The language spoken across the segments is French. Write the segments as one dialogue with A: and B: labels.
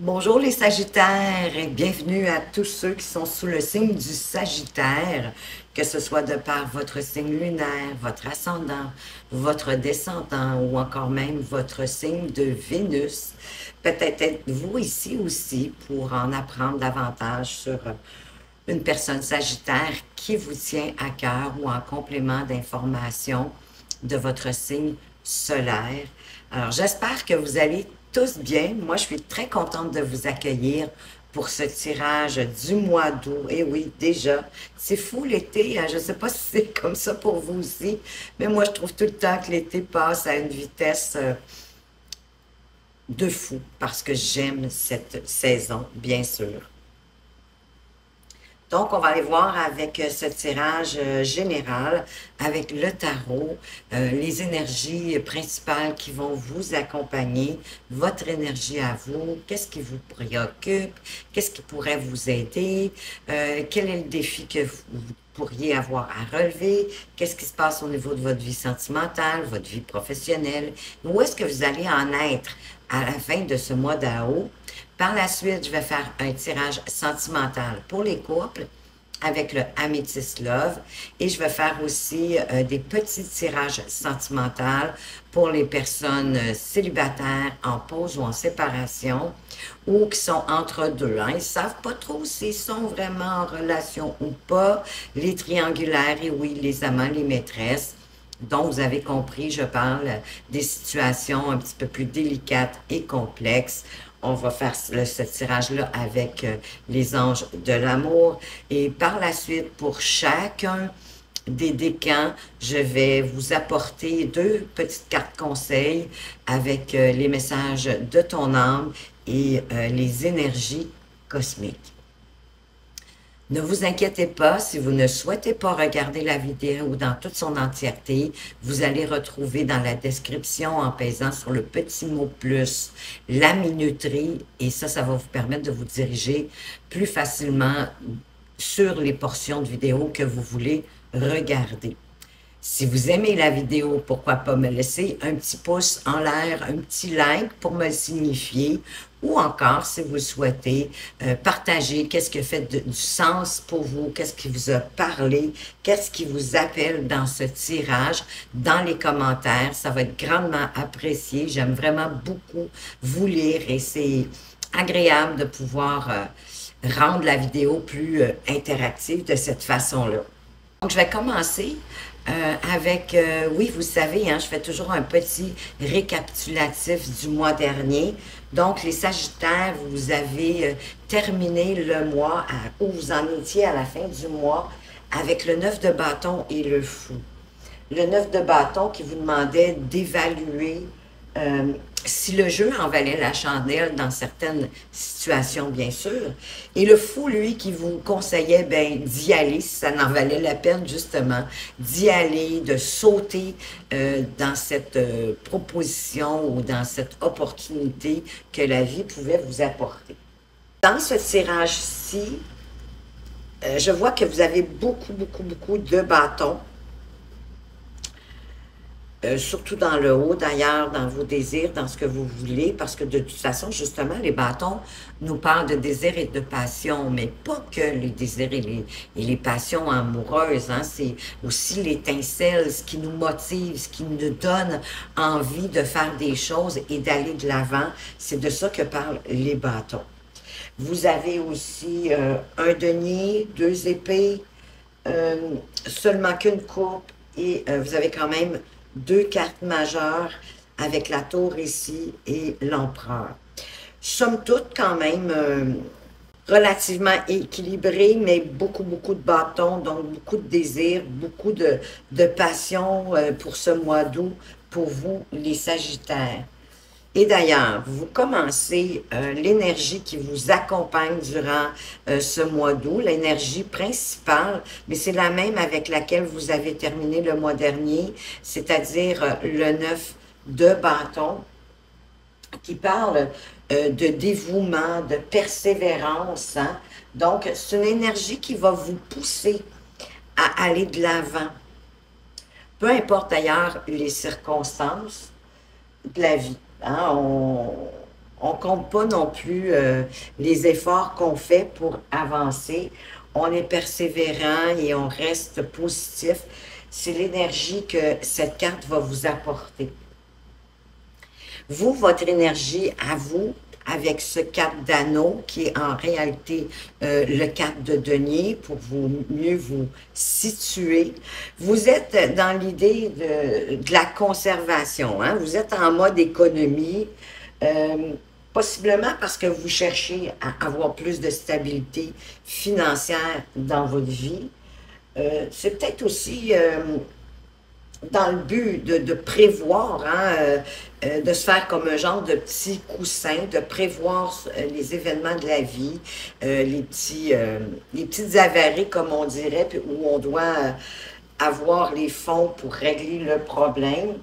A: Bonjour les Sagittaires et bienvenue à tous ceux qui sont sous le signe du Sagittaire, que ce soit de par votre signe lunaire, votre ascendant, votre descendant ou encore même votre signe de Vénus. Peut-être êtes-vous ici aussi pour en apprendre davantage sur une personne Sagittaire qui vous tient à cœur ou en complément d'informations de votre signe solaire. Alors, j'espère que vous allez tous bien. Moi, je suis très contente de vous accueillir pour ce tirage du mois d'août. Et oui, déjà, c'est fou l'été, hein? Je ne sais pas si c'est comme ça pour vous aussi, mais moi, je trouve tout le temps que l'été passe à une vitesse de fou parce que j'aime cette saison, bien sûr. Donc, on va aller voir avec ce tirage général, avec le tarot, les énergies principales qui vont vous accompagner, votre énergie à vous, qu'est-ce qui vous préoccupe, qu'est-ce qui pourrait vous aider, quel est le défi que vous pourriez avoir à relever, qu'est-ce qui se passe au niveau de votre vie sentimentale, votre vie professionnelle, où est-ce que vous allez en être à la fin de ce mois d'août. Par la suite, je vais faire un tirage sentimental pour les couples avec le Amethyst Love et je vais faire aussi des petits tirages sentimentaux pour les personnes célibataires en pause ou en séparation ou qui sont entre deux. Hein. Ils ne savent pas trop s'ils sont vraiment en relation ou pas. Les triangulaires et oui, les amants, les maîtresses. Donc, vous avez compris, je parle des situations un petit peu plus délicates et complexes. On va faire ce tirage-là avec les anges de l'amour. Et par la suite, pour chacun des décans, je vais vous apporter deux petites cartes conseils avec les messages de ton âme et les énergies cosmiques. Ne vous inquiétez pas, si vous ne souhaitez pas regarder la vidéo dans toute son entièreté, vous allez retrouver dans la description, en pesant sur le petit mot plus, la minuterie, et ça va vous permettre de vous diriger plus facilement sur les portions de vidéo que vous voulez regarder. Si vous aimez la vidéo, pourquoi pas me laisser un petit pouce en l'air, un petit like pour me le signifier, ou encore, si vous le souhaitez, partager qu'est-ce qui a fait du sens pour vous, qu'est-ce qui vous a parlé, qu'est-ce qui vous appelle dans ce tirage, dans les commentaires. Ça va être grandement apprécié. J'aime vraiment beaucoup vous lire et c'est agréable de pouvoir rendre la vidéo plus interactive de cette façon-là. Donc, je vais commencer avec, oui, vous savez, hein, je fais toujours un petit récapitulatif du mois dernier. Donc, les Sagittaires, vous avez terminé le mois où vous en étiez à la fin du mois avec le 9 de bâton et le fou. Le 9 de bâton qui vous demandait d'évaluer si le jeu en valait la chandelle dans certaines situations, bien sûr. Et le fou, lui, qui vous conseillait d'y aller, si ça n'en valait la peine, justement, d'y aller, de sauter dans cette proposition ou dans cette opportunité que la vie pouvait vous apporter. Dans ce tirage-ci, je vois que vous avez beaucoup de bâtons. Surtout dans le haut, d'ailleurs, dans vos désirs, dans ce que vous voulez, parce que de toute façon, justement, les bâtons nous parlent de désir et de passion, mais pas que les désirs et les passions amoureuses, hein, c'est aussi l'étincelle, ce qui nous motive, ce qui nous donne envie de faire des choses et d'aller de l'avant. C'est de ça que parlent les bâtons. Vous avez aussi un denier, deux épées, seulement qu'une coupe, et vous avez quand même deux cartes majeures avec la tour ici et l'empereur. Somme toute, quand même, relativement équilibré, mais beaucoup de bâtons, donc beaucoup de désirs, beaucoup de passion pour ce mois d'août, pour vous, les Sagittaires. Et d'ailleurs, vous commencez l'énergie qui vous accompagne durant ce mois d'août, l'énergie principale, mais c'est la même avec laquelle vous avez terminé le mois dernier, c'est-à-dire le 9 de bâton, qui parle de dévouement, de persévérance. Hein? Donc, c'est une énergie qui va vous pousser à aller de l'avant. Peu importe d'ailleurs les circonstances de la vie. Hein, On compte pas non plus les efforts qu'on fait pour avancer. On est persévérant et on reste positif. C'est l'énergie que cette carte va vous apporter. Vous, votre énergie à vous, avec ce 4 d'anneau, qui est en réalité le 4 de denier, pour mieux vous situer. Vous êtes dans l'idée de la conservation, hein? Vous êtes en mode économie, possiblement parce que vous cherchez à avoir plus de stabilité financière dans votre vie. C'est peut-être aussi dans le but de prévoir, hein, de se faire comme un genre de petit coussin, de prévoir les événements de la vie, les petites avaries, comme on dirait, puis où on doit avoir les fonds pour régler le problème.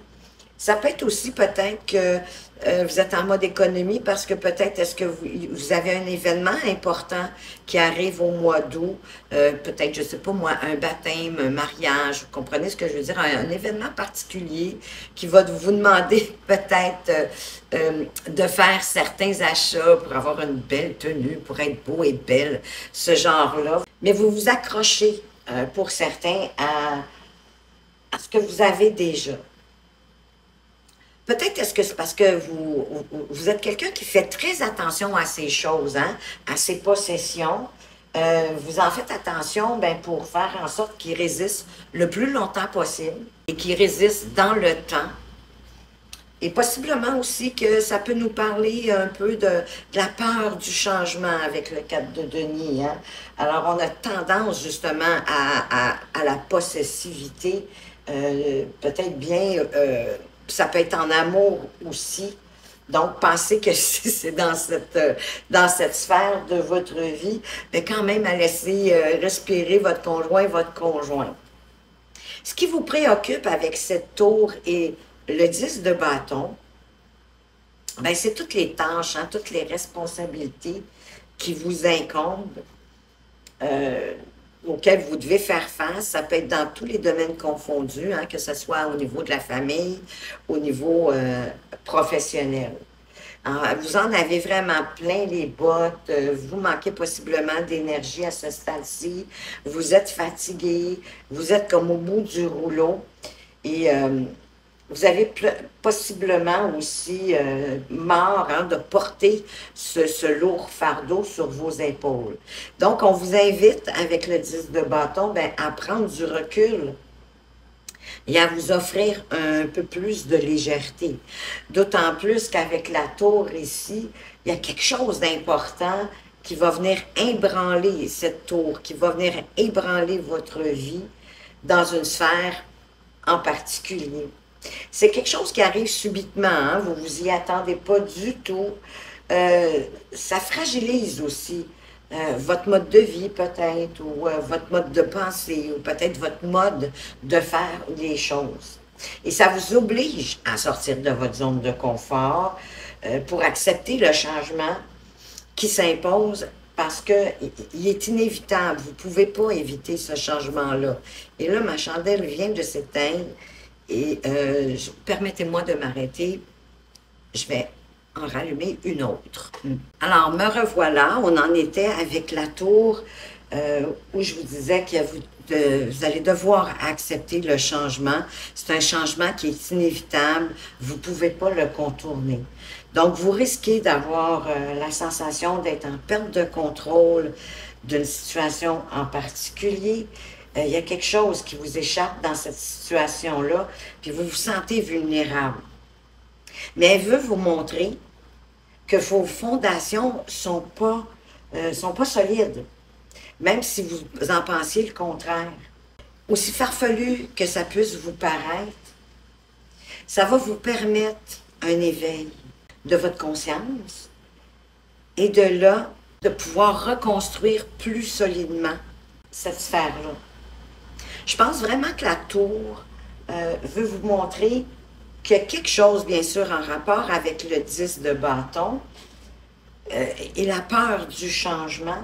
A: Ça peut être aussi peut-être que vous êtes en mode économie parce que peut-être est-ce que vous avez un événement important qui arrive au mois d'août, peut-être, je ne sais pas moi, un baptême, un mariage, vous comprenez ce que je veux dire, un événement particulier qui va vous demander peut-être de faire certains achats pour avoir une belle tenue, pour être beau et belle, ce genre-là. Mais vous vous accrochez, pour certains, à ce que vous avez déjà. Peut-être est-ce que c'est parce que vous êtes quelqu'un qui fait très attention à ces choses, hein, à ses possessions. Vous en faites attention ben, pour faire en sorte qu'ils résistent le plus longtemps possible et qu'ils résistent dans le temps. Et possiblement aussi que ça peut nous parler un peu de la peur du changement avec le 4 de denier. Hein? Alors, on a tendance justement à la possessivité, peut-être bien... ça peut être en amour aussi. Donc, pensez que si c'est dans cette sphère de votre vie, mais quand même à laisser respirer votre conjoint. Ce qui vous préoccupe avec cette tour et le 10 de bâton, ben c'est toutes les tâches, hein, toutes les responsabilités qui vous incombent, auxquels vous devez faire face. Ça peut être dans tous les domaines confondus, hein, que ce soit au niveau de la famille, au niveau professionnel. Alors, vous en avez vraiment plein les bottes, vous manquez possiblement d'énergie à ce stade-ci, vous êtes fatigué, vous êtes comme au bout du rouleau et vous avez possiblement aussi marre, hein, de porter ce lourd fardeau sur vos épaules. Donc, on vous invite, avec le 10 de bâton, ben, à prendre du recul et à vous offrir un peu plus de légèreté. D'autant plus qu'avec la tour ici, il y a quelque chose d'important qui va venir ébranler cette tour, qui va venir ébranler votre vie dans une sphère en particulier. C'est quelque chose qui arrive subitement, hein? Vous vous y attendez pas du tout. Ça fragilise aussi votre mode de vie peut-être, ou votre mode de pensée, ou peut-être votre mode de faire les choses. Et ça vous oblige à sortir de votre zone de confort pour accepter le changement qui s'impose parce qu'il est inévitable. Vous ne pouvez pas éviter ce changement-là. Et là, ma chandelle vient de s'éteindre. Et permettez-moi de m'arrêter, je vais en rallumer une autre. Alors, me revoilà, on en était avec la tour où je vous disais que vous allez devoir accepter le changement. C'est un changement qui est inévitable, vous ne pouvez pas le contourner. Donc, vous risquez d'avoir la sensation d'être en perte de contrôle d'une situation en particulier. Il y a quelque chose qui vous échappe dans cette situation-là, puis vous vous sentez vulnérable. Mais elle veut vous montrer que vos fondations sont pas solides, même si vous en pensiez le contraire. Aussi farfelu que ça puisse vous paraître, ça va vous permettre un éveil de votre conscience et de là, de pouvoir reconstruire plus solidement cette sphère-là. Je pense vraiment que la tour veut vous montrer qu'il y a quelque chose, bien sûr, en rapport avec le 10 de bâton et la peur du changement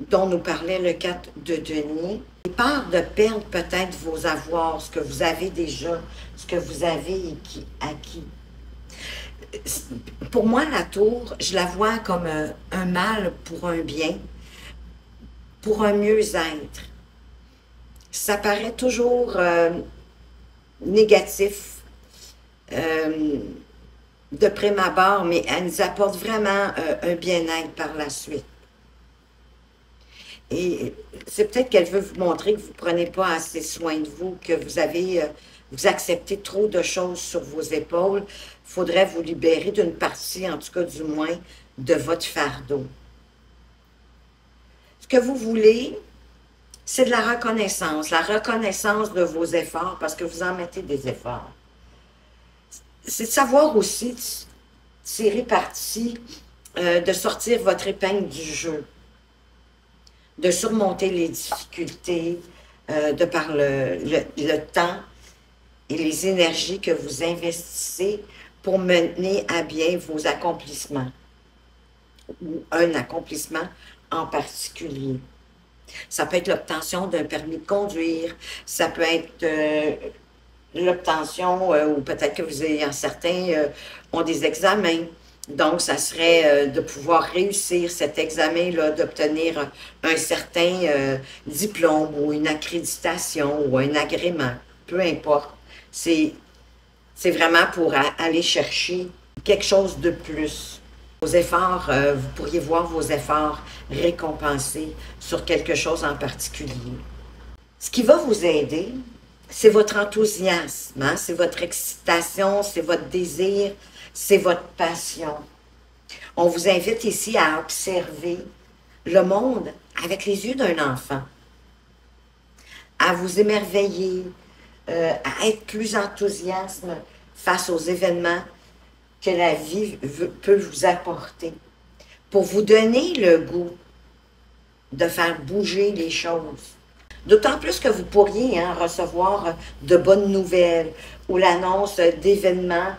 A: dont nous parlait le 4 de denier. Peur de perdre peut-être vos avoirs, ce que vous avez déjà, ce que vous avez acquis. Pour moi, la tour, je la vois comme un mal pour un bien, pour un mieux-être. Ça paraît toujours négatif euh, de prime abord, mais elle nous apporte vraiment un bien-être par la suite. Et c'est peut-être qu'elle veut vous montrer que vous ne prenez pas assez soin de vous, que vous acceptez trop de choses sur vos épaules. Il faudrait vous libérer d'une partie, en tout cas du moins, de votre fardeau. Ce que vous voulez, c'est de la reconnaissance de vos efforts, parce que vous en mettez des efforts. C'est de savoir aussi tirer parti, de sortir votre épingle du jeu, de surmonter les difficultés, de par le temps et les énergies que vous investissez pour mener à bien vos accomplissements, ou un accomplissement en particulier. Ça peut être l'obtention d'un permis de conduire, ça peut être l'obtention, ou peut-être que vous ayez, certains ont des examens. Donc, ça serait de pouvoir réussir cet examen-là, d'obtenir un certain diplôme ou une accréditation ou un agrément, peu importe. C'est vraiment pour aller chercher quelque chose de plus. Vos efforts, vous pourriez voir vos efforts récompensés sur quelque chose en particulier. Ce qui va vous aider, c'est votre enthousiasme, hein? C'est votre excitation, c'est votre désir, c'est votre passion. On vous invite ici à observer le monde avec les yeux d'un enfant, à vous émerveiller, à être plus enthousiaste face aux événements que la vie peut vous apporter, pour vous donner le goût de faire bouger les choses. D'autant plus que vous pourriez recevoir de bonnes nouvelles ou l'annonce d'événements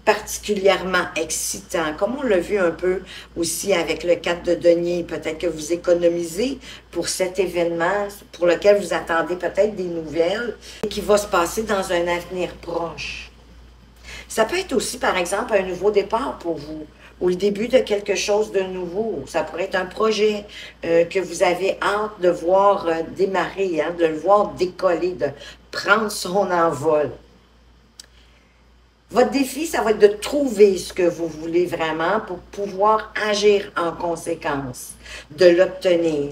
A: particulièrement excitants, comme on l'a vu un peu aussi avec le 4 de denier. Peut-être que vous économisez pour cet événement pour lequel vous attendez peut-être des nouvelles et qui va se passer dans un avenir proche. Ça peut être aussi, par exemple, un nouveau départ pour vous, ou le début de quelque chose de nouveau. Ça pourrait être un projet que vous avez hâte de voir démarrer, hein, de le voir décoller, de prendre son envol. Votre défi, ça va être de trouver ce que vous voulez vraiment pour pouvoir agir en conséquence, de l'obtenir,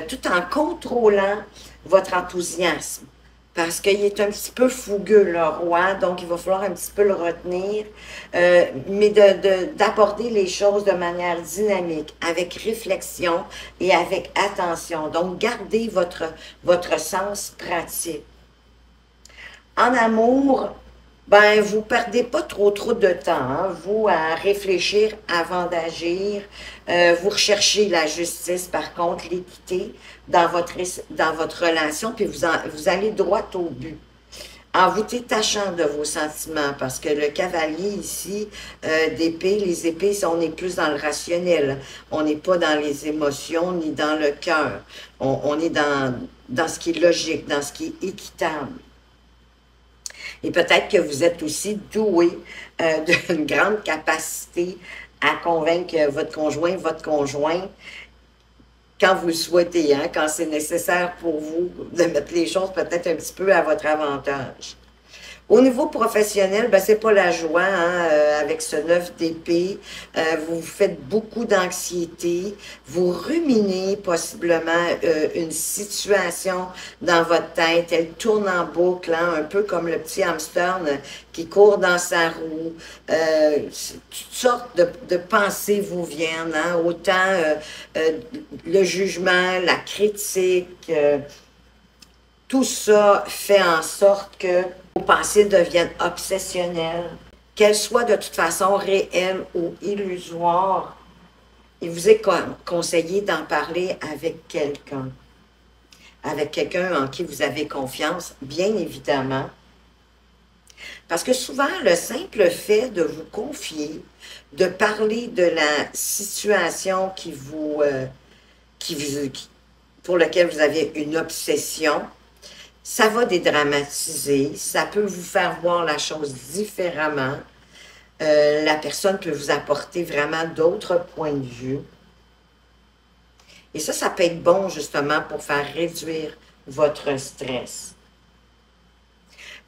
A: tout en contrôlant votre enthousiasme. Parce qu'il est un petit peu fougueux, le roi, donc il va falloir un petit peu le retenir, mais d'aborder les choses de manière dynamique, avec réflexion et avec attention. Donc, gardez votre sens pratique. En amour, ben, vous perdez pas trop de temps, hein, vous, à réfléchir avant d'agir. Vous recherchez la justice, par contre, l'équité dans votre relation, puis vous allez droit au but, en vous détachant de vos sentiments, parce que le cavalier ici, d'épée, les épées, on est plus dans le rationnel, on n'est pas dans les émotions, ni dans le cœur, on est dans ce qui est logique, dans ce qui est équitable. Et peut-être que vous êtes aussi doué d'une grande capacité à convaincre votre conjoint, quand vous le souhaitez, hein, quand c'est nécessaire pour vous, de mettre les choses peut-être un petit peu à votre avantage. Au niveau professionnel, ben, c'est pas la joie, hein, avec ce 9 d'épée. Vous faites beaucoup d'anxiété, vous ruminez possiblement une situation dans votre tête, elle tourne en boucle, hein, un peu comme le petit hamster qui court dans sa roue. Toutes sortes de pensées vous viennent, hein, autant le jugement, la critique, tout ça fait en sorte que vos pensées deviennent obsessionnelles, qu'elles soient de toute façon réelles ou illusoires. Il vous est conseillé d'en parler avec quelqu'un en qui vous avez confiance, bien évidemment. Parce que souvent, le simple fait de vous confier, de parler de la situation pour laquelle vous avez une obsession, ça va dédramatiser, ça peut vous faire voir la chose différemment. La personne peut vous apporter vraiment d'autres points de vue. Et ça peut être bon justement pour faire réduire votre stress.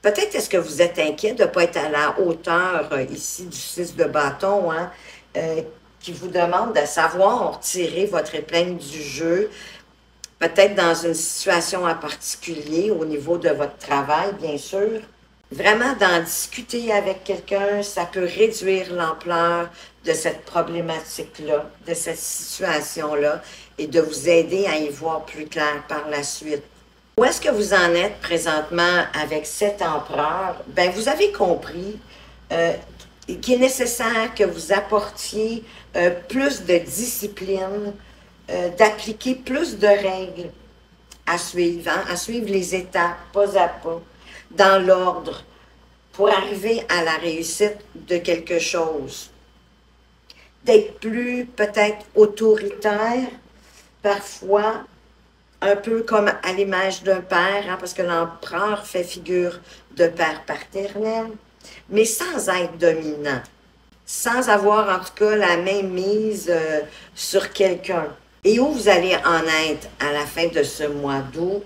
A: Peut-être est-ce que vous êtes inquiet de ne pas être à la hauteur ici du 6 de bâton, hein, qui vous demande de savoir tirer votre épingle du jeu, peut-être dans une situation en particulier au niveau de votre travail, bien sûr. Vraiment d'en discuter avec quelqu'un, ça peut réduire l'ampleur de cette problématique-là, de cette situation-là, et de vous aider à y voir plus clair par la suite. Où est-ce que vous en êtes présentement avec cet empereur? Bien, vous avez compris qu'il est nécessaire que vous apportiez plus de discipline, d'appliquer plus de règles à suivre, hein, à suivre les étapes pas à pas, dans l'ordre, pour arriver à la réussite de quelque chose. D'être plus peut-être autoritaire, parfois, un peu comme à l'image d'un père, hein, parce que l'empereur fait figure de père paternel, mais sans être dominant, sans avoir en tout cas la même mise sur quelqu'un. Et où vous allez en être à la fin de ce mois d'août?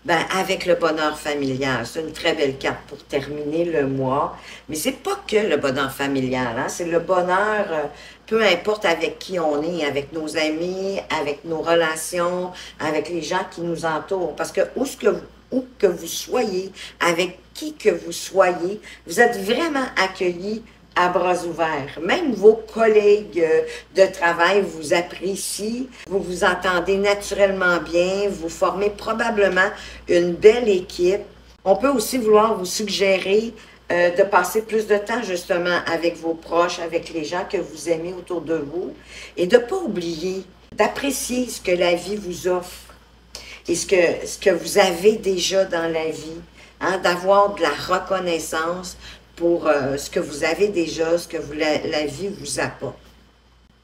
A: Ben, avec le bonheur familial. C'est une très belle carte pour terminer le mois. Mais c'est pas que le bonheur familial, hein? C'est le bonheur, peu importe avec qui on est, avec nos amis, avec nos relations, avec les gens qui nous entourent. Parce que où que vous soyez, avec qui que vous soyez, vous êtes vraiment accueillis à bras ouverts. Même vos collègues de travail vous apprécient, vous vous entendez naturellement bien, vous formez probablement une belle équipe. On peut aussi vouloir vous suggérer de passer plus de temps justement avec vos proches, avec les gens que vous aimez autour de vous et de ne pas oublier d'apprécier ce que la vie vous offre et ce que vous avez déjà dans la vie, hein, d'avoir de la reconnaissance pour ce que vous avez déjà, ce que la vie vous apporte.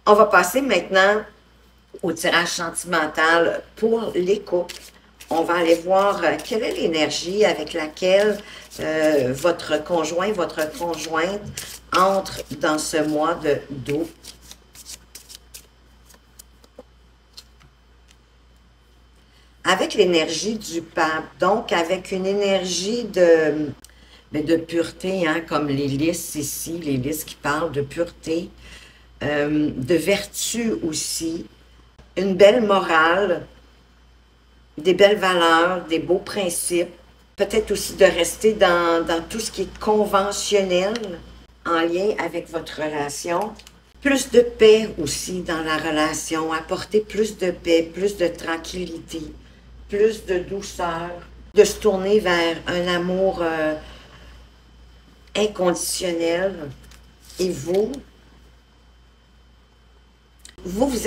A: On va passer maintenant au tirage sentimental pour les couples. On va aller voir quelle est l'énergie avec laquelle votre conjoint, votre conjointe entre dans ce mois d'août. Avec l'énergie du pape, donc avec une énergie de pureté, hein, comme les lys ici, les lys qui parlent de pureté, de vertu aussi, une belle morale, des belles valeurs, des beaux principes, peut-être aussi de rester dans tout ce qui est conventionnel en lien avec votre relation. Plus de paix aussi dans la relation, apporter plus de paix, plus de tranquillité, plus de douceur, de se tourner vers un amour inconditionnel. Et vous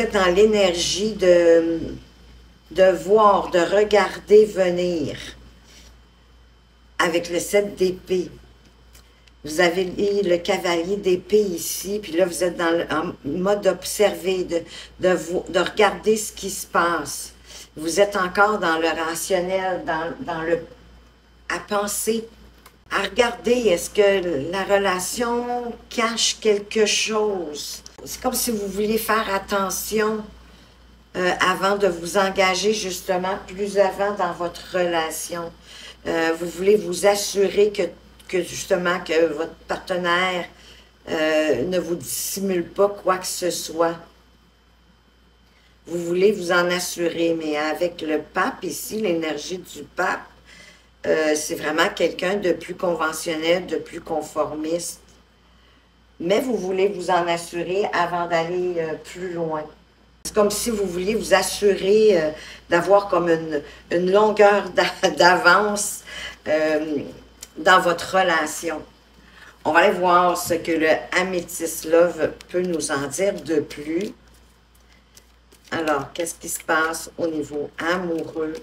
A: êtes dans l'énergie de voir, de regarder venir avec le 7 d'épée. Vous avez le cavalier d'épée ici, puis là, vous êtes en mode d'observer, de regarder ce qui se passe. Vous êtes encore dans le rationnel, dans le à penser, à regarder, est-ce que la relation cache quelque chose? C'est comme si vous vouliez faire attention avant de vous engager justement plus avant dans votre relation. Vous voulez vous assurer que justement que votre partenaire ne vous dissimule pas quoi que ce soit. Vous voulez vous en assurer, mais avec le pape ici, l'énergie du pape, c'est vraiment quelqu'un de plus conventionnel, de plus conformiste. Mais vous voulez vous en assurer avant d'aller plus loin. C'est comme si vous vouliez vous assurer d'avoir comme une longueur d'avance dans votre relation. On va aller voir ce que le Amethyst Love peut nous en dire de plus. Alors, qu'est-ce qui se passe au niveau amoureux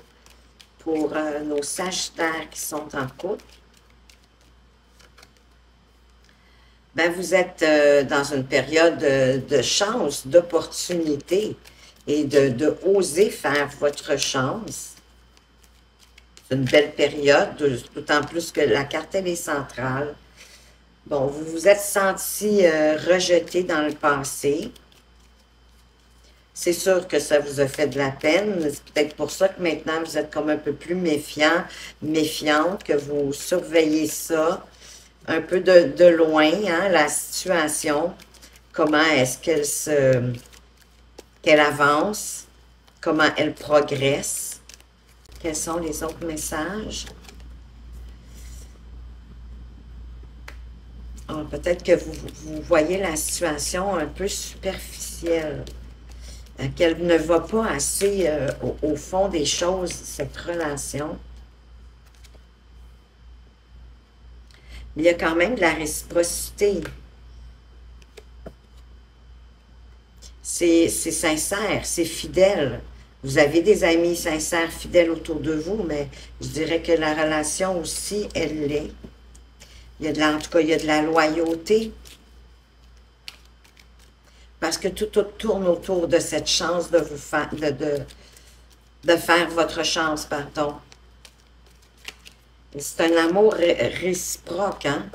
A: pour nos Sagittaires qui sont en couple? Ben, vous êtes dans une période de chance, d'opportunité et de oser faire votre chance. C'est une belle période, d'autant plus que la carte, elle est centrale. Bon, vous vous êtes senti rejeté dans le passé. C'est sûr que ça vous a fait de la peine. C'est peut-être pour ça que maintenant, vous êtes comme un peu plus méfiant, méfiante, que vous surveillez ça un peu de loin, hein, la situation. Comment est-ce qu'elle avance? Comment elle progresse? Quels sont les autres messages? Peut-être que vous voyez la situation un peu superficielle, qu'elle ne va pas assez au fond des choses, cette relation. Mais il y a quand même de la réciprocité. C'est sincère, c'est fidèle. Vous avez des amis sincères, fidèles autour de vous, mais je dirais que la relation aussi, elle l'est. Il y a en tout cas, il y a de la loyauté. Parce que tout tourne autour de cette chance de vous faire, de faire votre chance, pardon. C'est un amour réciproque, hein?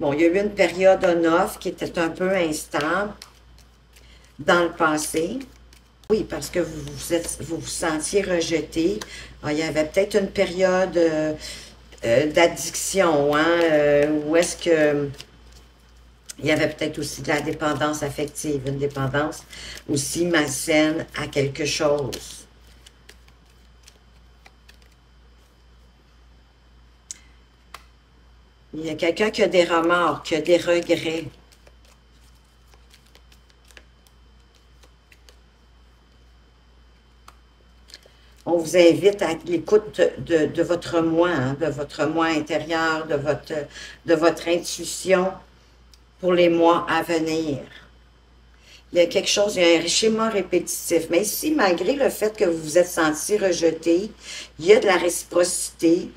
A: Bon, il y a eu une période on-off qui était un peu instable dans le passé. Oui, parce que vous vous sentiez rejeté. Alors, il y avait peut-être une période d'addiction, hein, où est-ce que il y avait peut-être aussi de la dépendance affective, une dépendance aussi malsaine à quelque chose. Il y a quelqu'un qui a des remords, qui a des regrets. On vous invite à l'écoute de votre moi, hein, de votre moi intérieur, de votre intuition pour les mois à venir. Il y a quelque chose, il y a un schéma répétitif. Mais ici, malgré le fait que vous vous êtes senti rejeté, il y a de la réciprocité.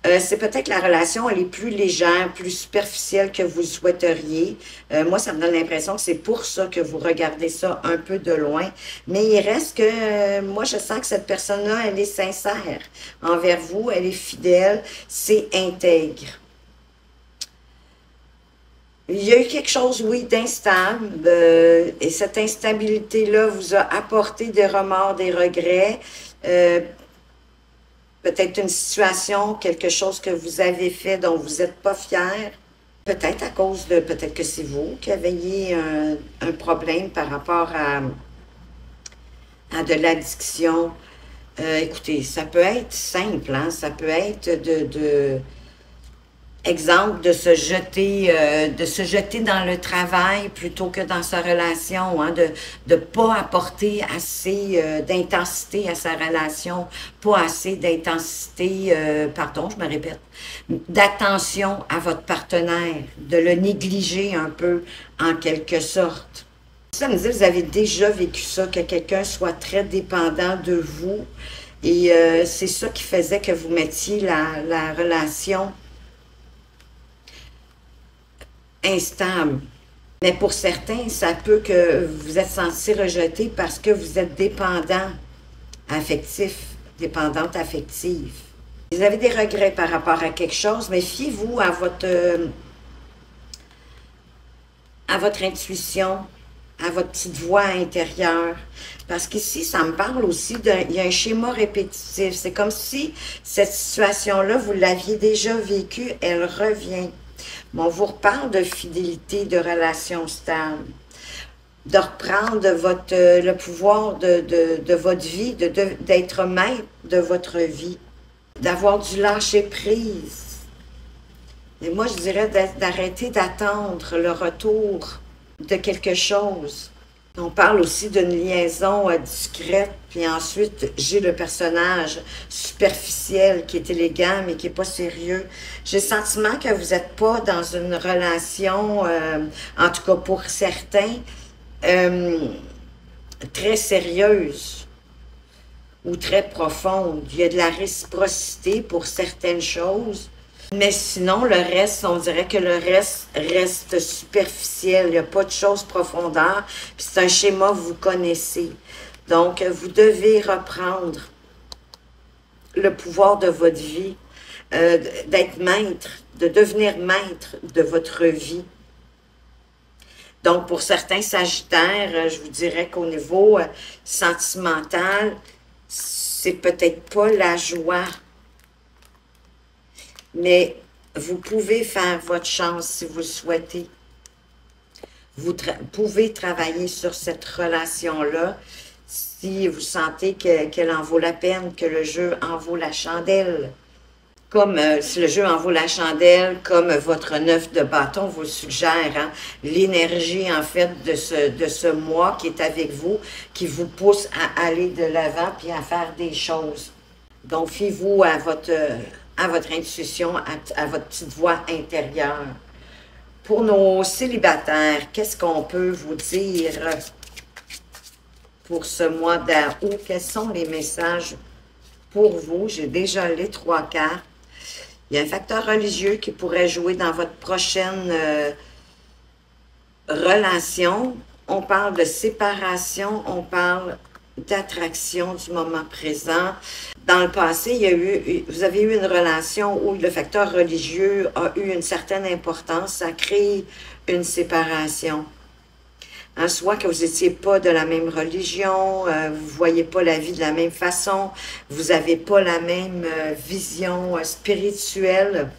A: C'est peut-être que la relation, elle est plus légère, plus superficielle que vous souhaiteriez. Moi, ça me donne l'impression que c'est pour ça que vous regardez ça un peu de loin. Mais il reste que, moi, je sens que cette personne-là, elle est sincère envers vous, elle est fidèle, c'est intègre. Il y a eu quelque chose, oui, d'instable, et cette instabilité-là vous a apporté des remords, des regrets, peut-être une situation, quelque chose que vous avez fait dont vous n'êtes pas fier, peut-être à cause de, peut-être que c'est vous qui avez un problème par rapport à de l'addiction. Écoutez, ça peut être simple, hein, ça peut être exemple, de se jeter dans le travail plutôt que dans sa relation, hein, de ne pas apporter assez d'intensité à sa relation, pas assez d'intensité, pardon, je me répète, d'attention à votre partenaire, de le négliger un peu en quelque sorte. Ça me dit, vous avez déjà vécu ça, que quelqu'un soit très dépendant de vous et c'est ça qui faisait que vous mettiez la relation instable. Mais pour certains, ça peut que vous êtes senti rejeté parce que vous êtes dépendant affectif, dépendante affective. Vous avez des regrets par rapport à quelque chose, mais fiez-vous à votre intuition, à votre petite voix intérieure. Parce qu'ici, ça me parle aussi il y a un schéma répétitif. C'est comme si cette situation-là, vous l'aviez déjà vécue, elle revient. Bon, on vous reparle de fidélité, de relations stables, de reprendre le pouvoir de votre vie, d'être maître de votre vie, d'avoir du lâcher-prise. Et moi, je dirais d'arrêter d'attendre le retour de quelque chose. On parle aussi d'une liaison discrète, puis ensuite, j'ai le personnage superficiel qui est élégant, mais qui n'est pas sérieux. J'ai le sentiment que vous n'êtes pas dans une relation, en tout cas pour certains, très sérieuse ou très profonde. Il y a de la réciprocité pour certaines choses, mais sinon, le reste, on dirait que le reste superficiel. Il n'y a pas de choses profondeur. Puis c'est un schéma que vous connaissez. Donc, vous devez reprendre le pouvoir de votre vie. d'être maître, de devenir maître de votre vie. Donc, pour certains Sagittaires, je vous dirais qu'au niveau sentimental, c'est peut-être pas la joie, mais vous pouvez faire votre chance si vous le souhaitez. Vous pouvez travailler sur cette relation-là si vous sentez qu'elle en vaut la peine, que le jeu en vaut la chandelle. Comme si le jeu en vaut la chandelle, comme votre 9 de bâton vous le suggère, hein, l'énergie en fait de ce mois qui est avec vous, qui vous pousse à aller de l'avant puis à faire des choses. Donc, fiez-vous à votre intuition, à votre petite voix intérieure. Pour nos célibataires, qu'est-ce qu'on peut vous dire pour ce mois d'août? Quels sont les messages pour vous? J'ai déjà les 3 cartes. Il y a un facteur religieux qui pourrait jouer dans votre prochaine relation. On parle de séparation, on parle d'attraction du moment présent. Dans le passé, vous avez eu une relation où le facteur religieux a eu une certaine importance. Ça crée une séparation. Soit que vous n'étiez pas de la même religion, vous ne voyez pas la vie de la même façon, vous n'avez pas la même vision spirituelle.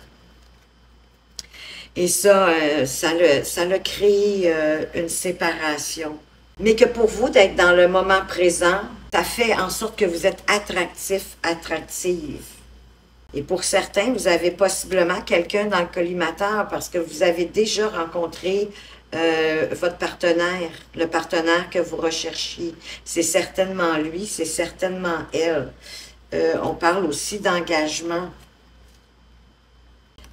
A: Et ça le crée une séparation. Mais que pour vous, d'être dans le moment présent, ça fait en sorte que vous êtes attractif, attractive. Et pour certains, vous avez possiblement quelqu'un dans le collimateur parce que vous avez déjà rencontré votre partenaire, le partenaire que vous recherchiez. C'est certainement lui, c'est certainement elle. On parle aussi d'engagement.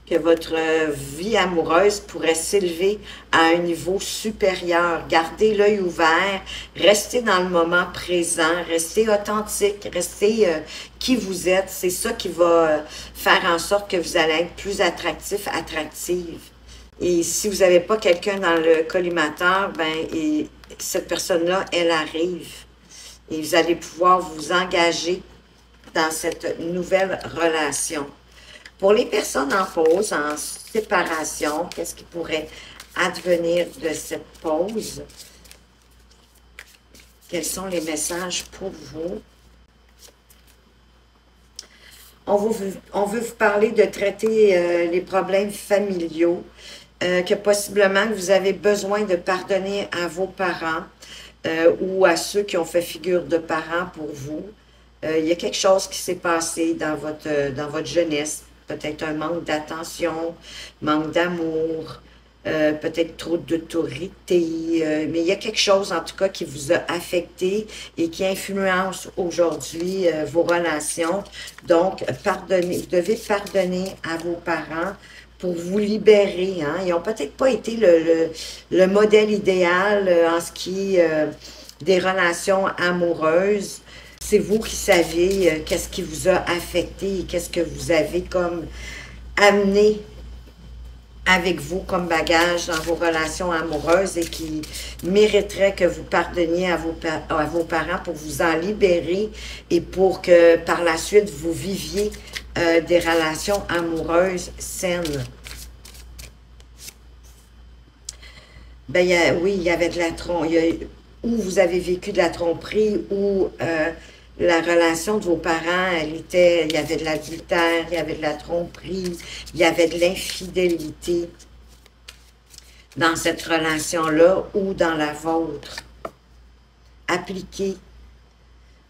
A: Que votre vie amoureuse pourrait s'élever à un niveau supérieur. Gardez l'œil ouvert, restez dans le moment présent, restez authentique, restez qui vous êtes. C'est ça qui va faire en sorte que vous allez être plus attractif, attractive. Et si vous n'avez pas quelqu'un dans le collimateur, cette personne-là, elle arrive. Et vous allez pouvoir vous engager dans cette nouvelle relation. Pour les personnes en pause, en séparation, qu'est-ce qui pourrait advenir de cette pause? Quels sont les messages pour vous? On veut vous parler de traiter les problèmes familiaux, que possiblement vous avez besoin de pardonner à vos parents ou à ceux qui ont fait figure de parents pour vous. Il y a quelque chose qui s'est passé dans votre jeunesse. Peut-être un manque d'attention, manque d'amour, peut-être trop d'autorité, mais il y a quelque chose en tout cas qui vous a affecté et qui influence aujourd'hui vos relations. Donc, pardonnez, vous devez pardonner à vos parents pour vous libérer. Hein? Ils n'ont peut-être pas été le modèle idéal en ce qui est des relations amoureuses. C'est vous qui savez qu'est-ce qui vous a affecté et qu'est-ce que vous avez comme amené avec vous comme bagage dans vos relations amoureuses et qui mériterait que vous pardonniez à vos parents pour vous en libérer et pour que par la suite vous viviez des relations amoureuses saines. Oui, il y avait de la tromperie, où vous avez vécu de la tromperie, ou la relation de vos parents, il y avait de l'adultère, il y avait de la tromperie, il y avait de l'infidélité dans cette relation-là ou dans la vôtre. Appliquez.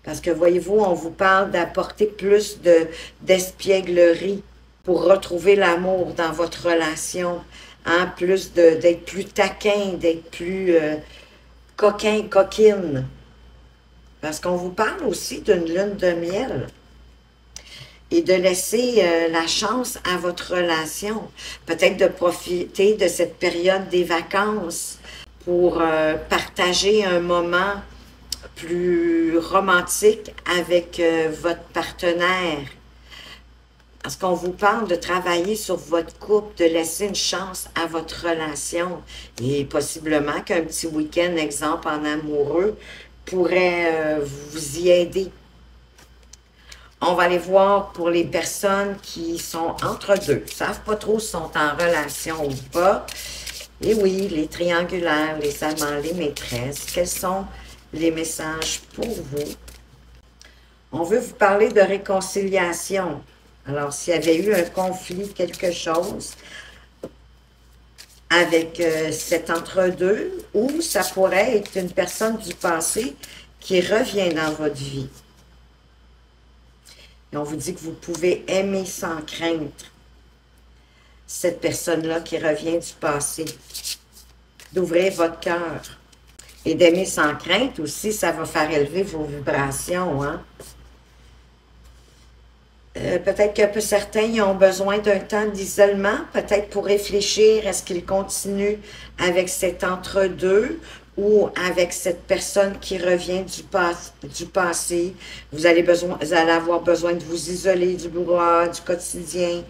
A: Parce que, voyez-vous, on vous parle d'apporter plus d'espièglerie pour retrouver l'amour dans votre relation. Hein? D'être plus taquin, d'être plus coquin, coquine. Parce qu'on vous parle aussi d'une lune de miel et de laisser la chance à votre relation. Peut-être de profiter de cette période des vacances pour partager un moment plus romantique avec votre partenaire. Parce qu'on vous parle de travailler sur votre couple, de laisser une chance à votre relation. Et possiblement qu'un petit week-end, exemple en amoureux, pourrait vous y aider. On va aller voir pour les personnes qui sont entre deux, ne savent pas trop si sont en relation ou pas. Et oui, les triangulaires, les amants, les maîtresses, quels sont les messages pour vous? On veut vous parler de réconciliation. Alors, s'il y avait eu un conflit, quelque chose, avec cet entre-deux, ou ça pourrait être une personne du passé qui revient dans votre vie. Et on vous dit que vous pouvez aimer sans crainte cette personne-là qui revient du passé. D'ouvrir votre cœur. Et d'aimer sans crainte aussi, ça va faire élever vos vibrations, hein? Peut-être que certains ils ont besoin d'un temps d'isolement, peut-être pour réfléchir, est-ce qu'ils continuent avec cet entre-deux ou avec cette personne qui revient du passé. Vous allez avoir besoin de vous isoler du brouhaha, du quotidien,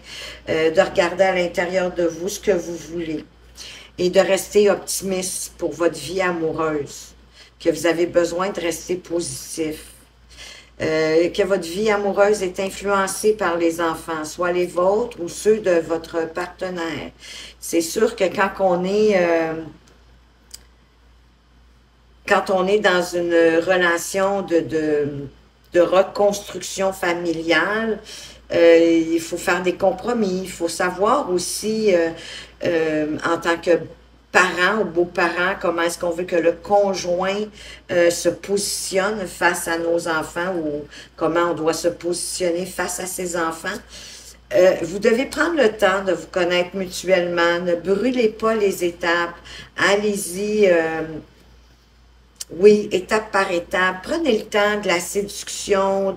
A: de regarder à l'intérieur de vous ce que vous voulez et de rester optimiste pour votre vie amoureuse, que vous avez besoin de rester positif. Que votre vie amoureuse est influencée par les enfants, soit les vôtres ou ceux de votre partenaire. C'est sûr que quand on est dans une relation de reconstruction familiale, il faut faire des compromis. Il faut savoir aussi, en tant que parents ou beaux-parents, comment est-ce qu'on veut que le conjoint se positionne face à nos enfants ou comment on doit se positionner face à ses enfants. Vous devez prendre le temps de vous connaître mutuellement. Ne brûlez pas les étapes. Allez-y, oui, étape par étape. Prenez le temps de la séduction,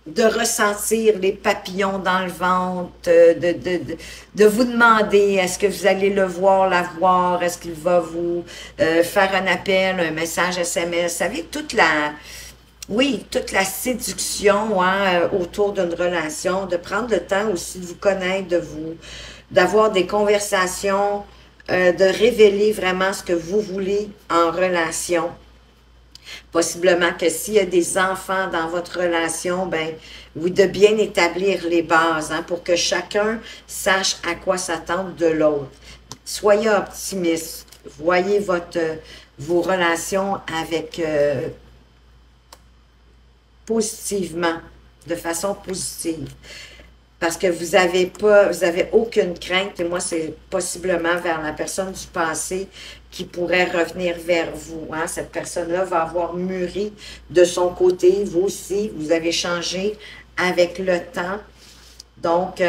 A: de ressentir les papillons dans le ventre, de vous demander est-ce que vous allez le voir, la voir, est-ce qu'il va vous faire un appel, un message SMS. Vous savez, toute la séduction hein, autour d'une relation, de prendre le temps aussi de vous connaître, d'avoir des conversations, de révéler vraiment ce que vous voulez en relation. Possiblement que s'il y a des enfants dans votre relation, ben, oui, de bien établir les bases hein, pour que chacun sache à quoi s'attendre de l'autre. Soyez optimiste. Voyez vos relations avec positivement, de façon positive. Parce que vous avez aucune crainte, et moi, c'est possiblement vers la personne du passé qui pourrait revenir vers vous. Hein? Cette personne-là va avoir mûri de son côté, vous aussi, vous avez changé avec le temps. Donc,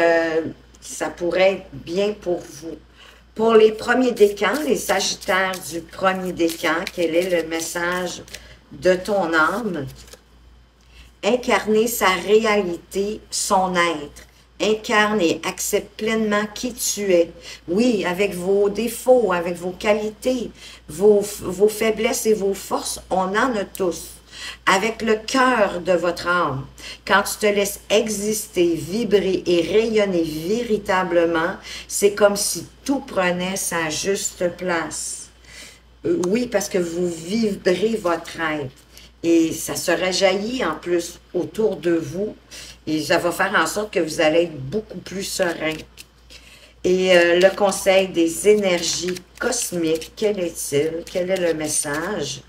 A: ça pourrait être bien pour vous. Pour les premiers décans, les Sagittaires du premier décan, quel est le message de ton âme? Incarner sa réalité, son être. Incarne et accepte pleinement qui tu es. Oui, avec vos défauts, avec vos qualités, vos faiblesses et vos forces, on en a tous. Avec le cœur de votre âme, quand tu te laisses exister, vibrer et rayonner véritablement, c'est comme si tout prenait sa juste place. Oui, parce que vous vibrez votre être. Et ça se rejaillit en plus autour de vous. Et ça va faire en sorte que vous allez être beaucoup plus serein. Et le conseil des énergies cosmiques, quel est-il? Quel est le message?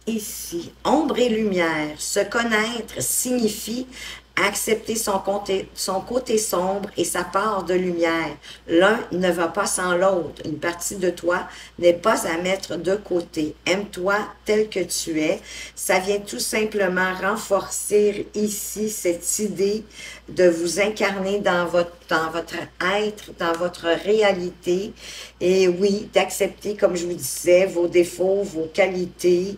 A: Ici, ombre et lumière, se connaître signifie accepter son côté sombre et sa part de lumière. L'un ne va pas sans l'autre. Une partie de toi n'est pas à mettre de côté. Aime-toi tel que tu es. Ça vient tout simplement renforcer ici cette idée de vous incarner dans votre être, dans votre réalité. Et oui, d'accepter, comme je vous disais, vos défauts, vos qualités,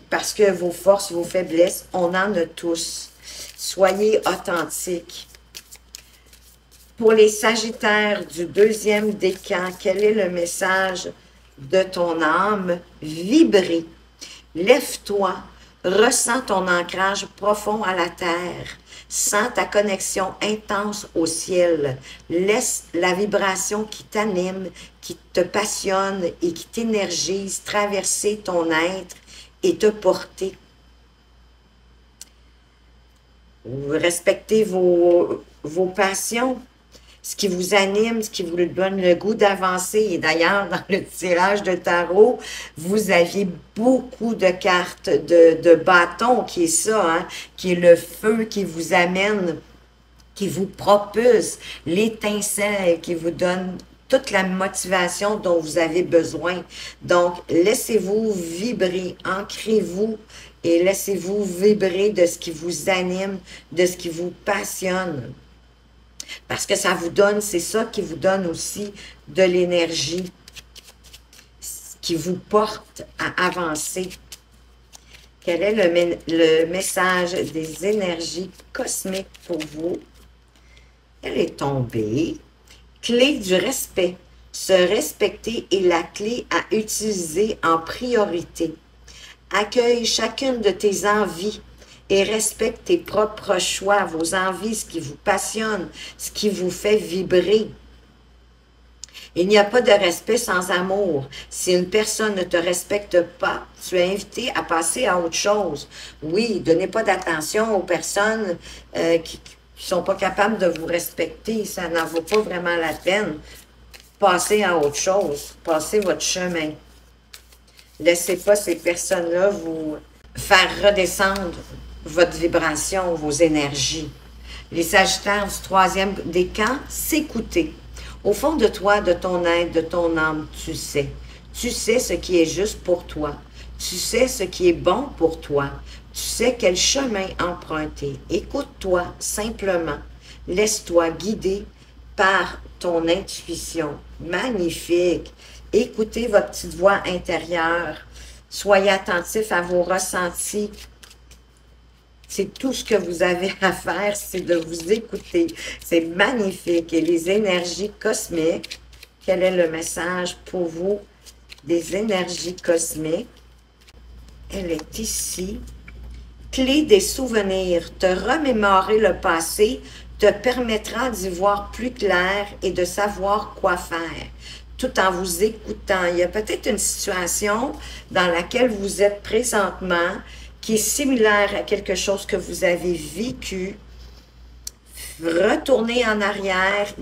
A: parce que vos forces, vos faiblesses, on en a tous. Soyez authentiques. Pour les Sagittaires du deuxième décan, quel est le message de ton âme? Vibrer. Lève-toi. Ressens ton ancrage profond à la terre. Sens ta connexion intense au ciel. Laisse la vibration qui t'anime, qui te passionne et qui t'énergise traverser ton être et te porter. Vous respectez vos passions, ce qui vous anime, ce qui vous donne le goût d'avancer. Et d'ailleurs, dans le tirage de tarot, vous aviez beaucoup de cartes de bâton, qui est ça, hein, qui est le feu qui vous amène, qui vous propulse, l'étincelle qui vous donne toute la motivation dont vous avez besoin. Donc, laissez-vous vibrer, ancrez-vous et laissez-vous vibrer de ce qui vous anime, de ce qui vous passionne. Parce que ça vous donne, c'est ça qui vous donne aussi de l'énergie, qui vous porte à avancer. Quel est le message des énergies cosmiques pour vous? Elle est tombée. Clé du respect. Se respecter est la clé à utiliser en priorité. Accueille chacune de tes envies et respecte tes propres choix, vos envies, ce qui vous passionne, ce qui vous fait vibrer. Il n'y a pas de respect sans amour. Si une personne ne te respecte pas, tu es invité à passer à autre chose. Oui, donnez pas d'attention aux personnes qui ne sont pas capables de vous respecter. Ça n'en vaut pas vraiment la peine. Passez à autre chose. Passez votre chemin. Laissez pas ces personnes-là vous faire redescendre votre vibration, vos énergies. Les Sagittaires du troisième décan, s'écouter. Au fond de toi, de ton être, de ton âme, tu sais. Tu sais ce qui est juste pour toi. Tu sais ce qui est bon pour toi. Tu sais quel chemin emprunter. Écoute-toi simplement. Laisse-toi guider par ton intuition. Magnifique. Écoutez votre petite voix intérieure. Soyez attentif à vos ressentis. C'est tout ce que vous avez à faire, c'est de vous écouter. C'est magnifique. Et les énergies cosmiques, quel est le message pour vous des énergies cosmiques? Elle est ici. Clé des souvenirs. Te remémorer le passé te permettra d'y voir plus clair et de savoir quoi faire, tout en vous écoutant. Il y a peut-être une situation dans laquelle vous êtes présentement qui est similaire à quelque chose que vous avez vécu. Retournez en arrière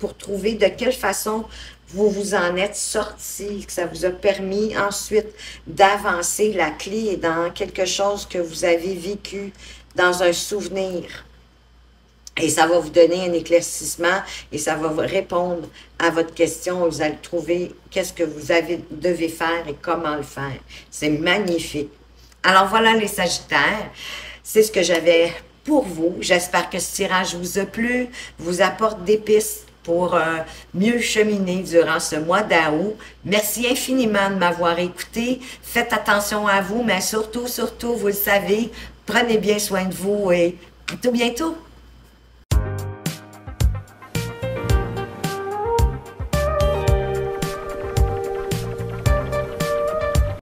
A: pour trouver de quelle façon vous vous en êtes sorti, que ça vous a permis ensuite d'avancer. La clé est dans quelque chose que vous avez vécu, dans un souvenir. Et ça va vous donner un éclaircissement et ça va vous répondre à votre question. Vous allez trouver qu'est-ce que vous devez faire et comment le faire. C'est magnifique. Alors voilà les Sagittaires, c'est ce que j'avais pour vous. J'espère que ce tirage vous a plu, vous apporte des pistes pour mieux cheminer durant ce mois d'août. Merci infiniment de m'avoir écouté. Faites attention à vous, mais surtout, vous le savez, prenez bien soin de vous et à tout bientôt.